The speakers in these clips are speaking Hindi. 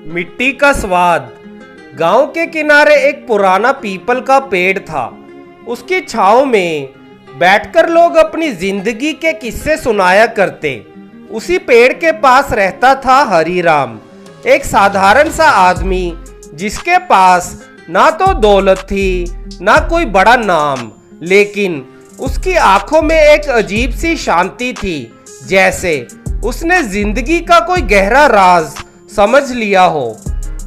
मिट्टी का स्वाद। गांव के किनारे एक पुराना पीपल का पेड़ था। उसकी छांव में बैठकर लोग अपनी जिंदगी के किस्से सुनाया करते। उसी पेड़ के पास रहता था हरीराम, एक साधारण सा आदमी जिसके पास ना तो दौलत थी ना कोई बड़ा नाम, लेकिन उसकी आंखों में एक अजीब सी शांति थी, जैसे उसने जिंदगी का कोई गहरा राज समझ लिया हो।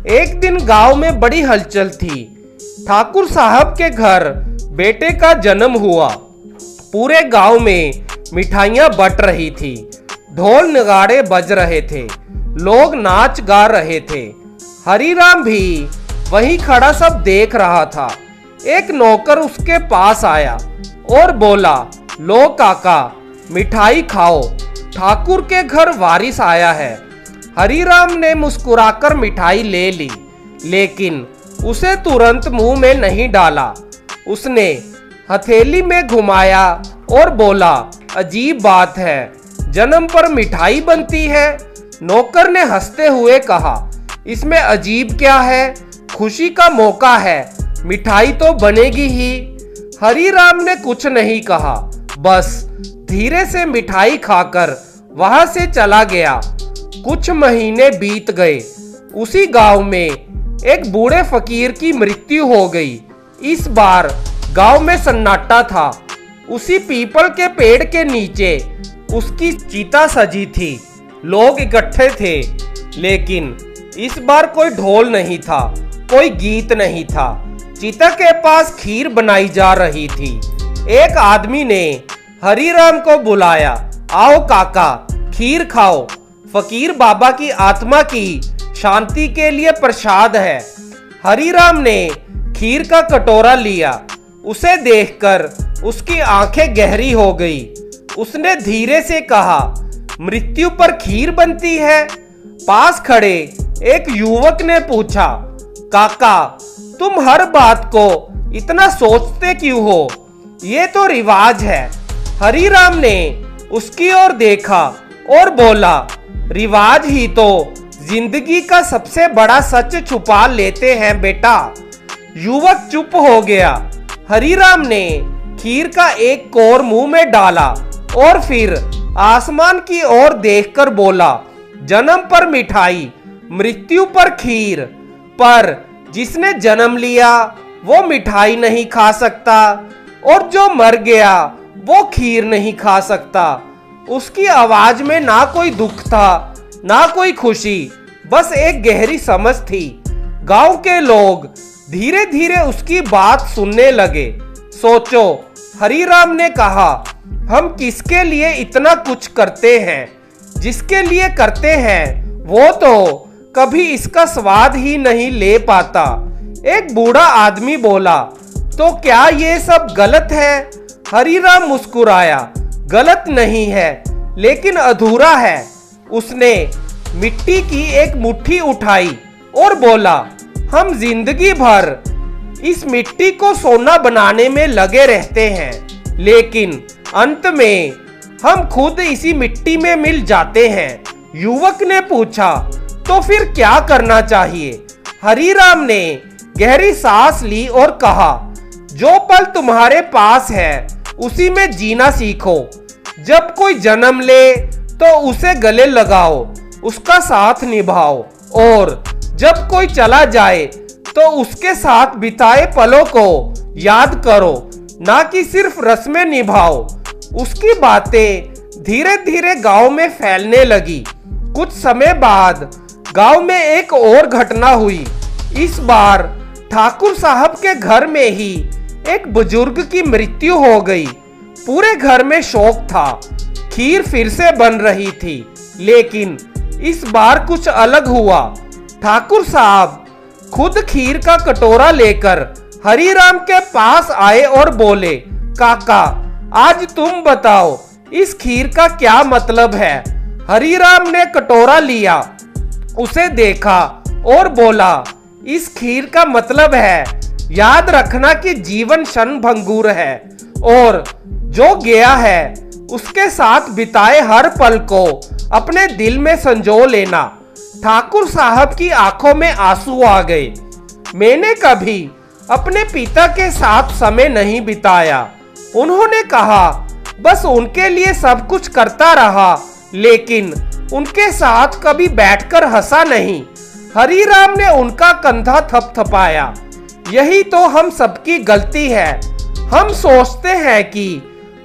एक दिन गांव में बड़ी हलचल थी। ठाकुर साहब के घर बेटे का जन्म हुआ। पूरे गांव में मिठाइयां बट रही थी, ढोल नगाड़े बज रहे थे, लोग नाच गा रहे थे। हरीराम भी वहीं खड़ा सब देख रहा था। एक नौकर उसके पास आया और बोला, लो काका, मिठाई खाओ, ठाकुर के घर वारिस आया है। हरीराम ने मुस्कुराकर मिठाई ले ली, लेकिन उसे तुरंत मुंह में नहीं डाला। उसने हथेली में घुमाया और बोला, अजीब बात है, जन्म पर मिठाई बनती है। नौकर ने हंसते हुए कहा, इसमें अजीब क्या है, खुशी का मौका है, मिठाई तो बनेगी ही। हरीराम ने कुछ नहीं कहा, बस धीरे से मिठाई खाकर वहां से चला गया। कुछ महीने बीत गए। उसी गांव में एक बूढ़े फकीर की मृत्यु हो गई। इस बार गांव में सन्नाटा था। उसी पीपल के पेड़ के नीचे उसकी चिता सजी थी। लोग इकट्ठे थे, लेकिन इस बार कोई ढोल नहीं था, कोई गीत नहीं था। चिता के पास खीर बनाई जा रही थी। एक आदमी ने हरीराम को बुलाया, आओ काका, खीर खाओ, फकीर बाबा की आत्मा की शांति के लिए प्रसाद है। हरीराम ने खीर का कटोरा लिया। उसे देखकर उसकी आंखें गहरी हो गई। उसने धीरे से कहा, मृत्यु पर खीर बनती है? पास खड़े एक युवक ने पूछा, काका, तुम हर बात को इतना सोचते क्यों हो? ये तो रिवाज है। हरीराम ने उसकी ओर देखा और बोला, रिवाज ही तो जिंदगी का सबसे बड़ा सच छुपा लेते हैं बेटा। युवक चुप हो गया। हरीराम ने खीर का एक कोर मुंह में डाला और फिर आसमान की ओर देखकर बोला, जन्म पर मिठाई, मृत्यु पर खीर, पर जिसने जन्म लिया वो मिठाई नहीं खा सकता, और जो मर गया वो खीर नहीं खा सकता। उसकी आवाज में ना कोई दुख था ना कोई खुशी, बस एक गहरी समझ थी। गांव के लोग धीरे धीरे उसकी बात सुनने लगे। सोचो, हरीराम ने कहा, हम किसके लिए इतना कुछ करते हैं? जिसके लिए करते हैं वो तो कभी इसका स्वाद ही नहीं ले पाता। एक बूढ़ा आदमी बोला, तो क्या ये सब गलत है? हरीराम मुस्कुराया, गलत नहीं है, लेकिन अधूरा है। उसने मिट्टी की एक मुट्ठी उठाई और बोला, हम जिंदगी भर इस मिट्टी को सोना बनाने में लगे रहते हैं, लेकिन अंत में हम खुद इसी मिट्टी में मिल जाते हैं। युवक ने पूछा, तो फिर क्या करना चाहिए? हरीराम ने गहरी सांस ली और कहा, जो पल तुम्हारे पास है उसी में जीना सीखो। जब कोई जन्म ले तो उसे गले लगाओ, उसका साथ निभाओ, और जब कोई चला जाए तो उसके साथ बिताए पलों को याद करो, ना कि सिर्फ रस्में निभाओ। उसकी बातें धीरे धीरे गांव में फैलने लगी। कुछ समय बाद गांव में एक और घटना हुई। इस बार ठाकुर साहब के घर में ही एक बुजुर्ग की मृत्यु हो गई। पूरे घर में शोक था। खीर फिर से बन रही थी, लेकिन इस बार कुछ अलग हुआ। ठाकुर साहब खुद खीर का कटोरा लेकर हरीराम के पास आए और बोले, काका, आज तुम बताओ, इस खीर का क्या मतलब है? हरीराम ने कटोरा लिया, उसे देखा और बोला, इस खीर का मतलब है, याद रखना कि जीवन क्षणभंगुर है, और जो गया है उसके साथ बिताए हर पल को अपने दिल में संजो लेना। ठाकुर साहब की आंखों में आंसू आ गए। मैंने कभी अपने पिता के साथ समय नहीं बिताया। उन्होंने कहा, बस उनके लिए सब कुछ करता रहा, लेकिन उनके साथ कभी बैठकर हंसा नहीं। हरीराम ने उनका कंधा थपथपाया। यही तो हम सबकी गलती है। हम सोचते हैं कि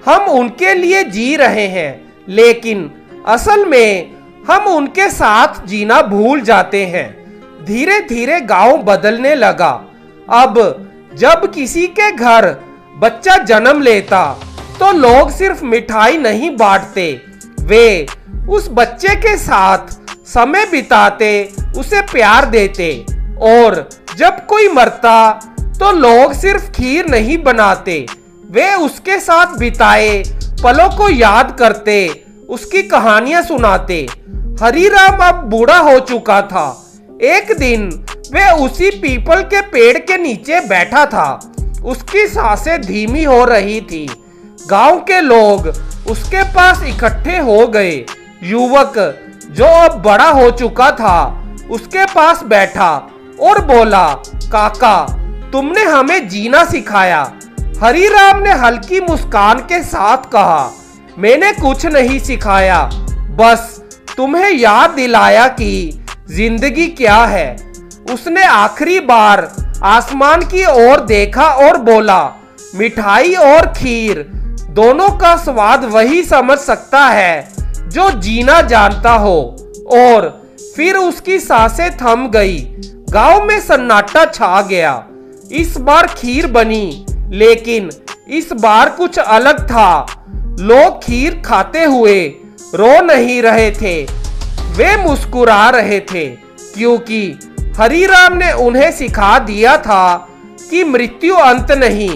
हम उनके लिए जी रहे हैं, लेकिन असल में हम उनके साथ जीना भूल जाते हैं। धीरे धीरे गांव बदलने लगा। अब जब किसी के घर बच्चा जन्म लेता तो लोग सिर्फ मिठाई नहीं बांटते, वे उस बच्चे के साथ समय बिताते, उसे प्यार देते। और जब कोई मरता तो लोग सिर्फ खीर नहीं बनाते, वे उसके साथ बिताए पलों को याद करते, उसकी कहानियां सुनाते। हरीराम अब बूढ़ा हो चुका था। एक दिन वे उसी पीपल के पेड़ के नीचे बैठा था। उसकी सांसें धीमी हो रही थी। गांव के लोग उसके पास इकट्ठे हो गए। युवक जो अब बड़ा हो चुका था उसके पास बैठा और बोला, काका, तुमने हमें जीना सिखाया। हरीराम ने हल्की मुस्कान के साथ कहा, मैंने कुछ नहीं सिखाया, बस तुम्हें याद दिलाया कि जिंदगी क्या है। उसने आखिरी बार आसमान की ओर देखा और बोला, मिठाई और खीर दोनों का स्वाद वही समझ सकता है जो जीना जानता हो। और फिर उसकी सांसें थम गई। गांव में सन्नाटा छा गया। इस बार खीर बनी, लेकिन इस बार कुछ अलग था। लोग खीर खाते हुए रो नहीं रहे थे, वे मुस्कुरा रहे थे, क्योंकि हरीराम ने उन्हें सिखा दिया था कि मृत्यु अंत नहीं,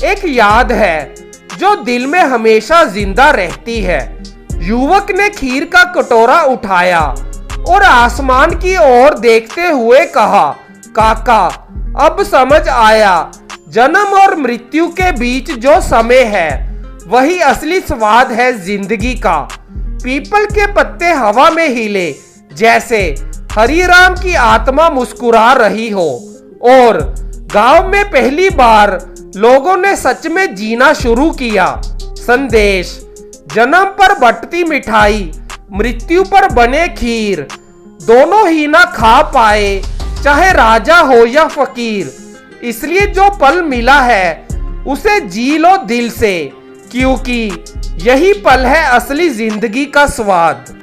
एक याद है जो दिल में हमेशा जिंदा रहती है। युवक ने खीर का कटोरा उठाया और आसमान की ओर देखते हुए कहा, काका, अब समझ आया, जन्म और मृत्यु के बीच जो समय है वही असली स्वाद है जिंदगी का। पीपल के पत्ते हवा में हिले, जैसे हरीराम की आत्मा मुस्कुरा रही हो। और गांव में पहली बार लोगों ने सच में जीना शुरू किया। संदेश, जन्म पर बंटती मिठाई, मृत्यु पर बने खीर, दोनों ही ना खा पाए, चाहे राजा हो या फकीर। इसलिए जो पल मिला है उसे जी लो दिल से, क्योंकि यही पल है असली जिंदगी का स्वाद।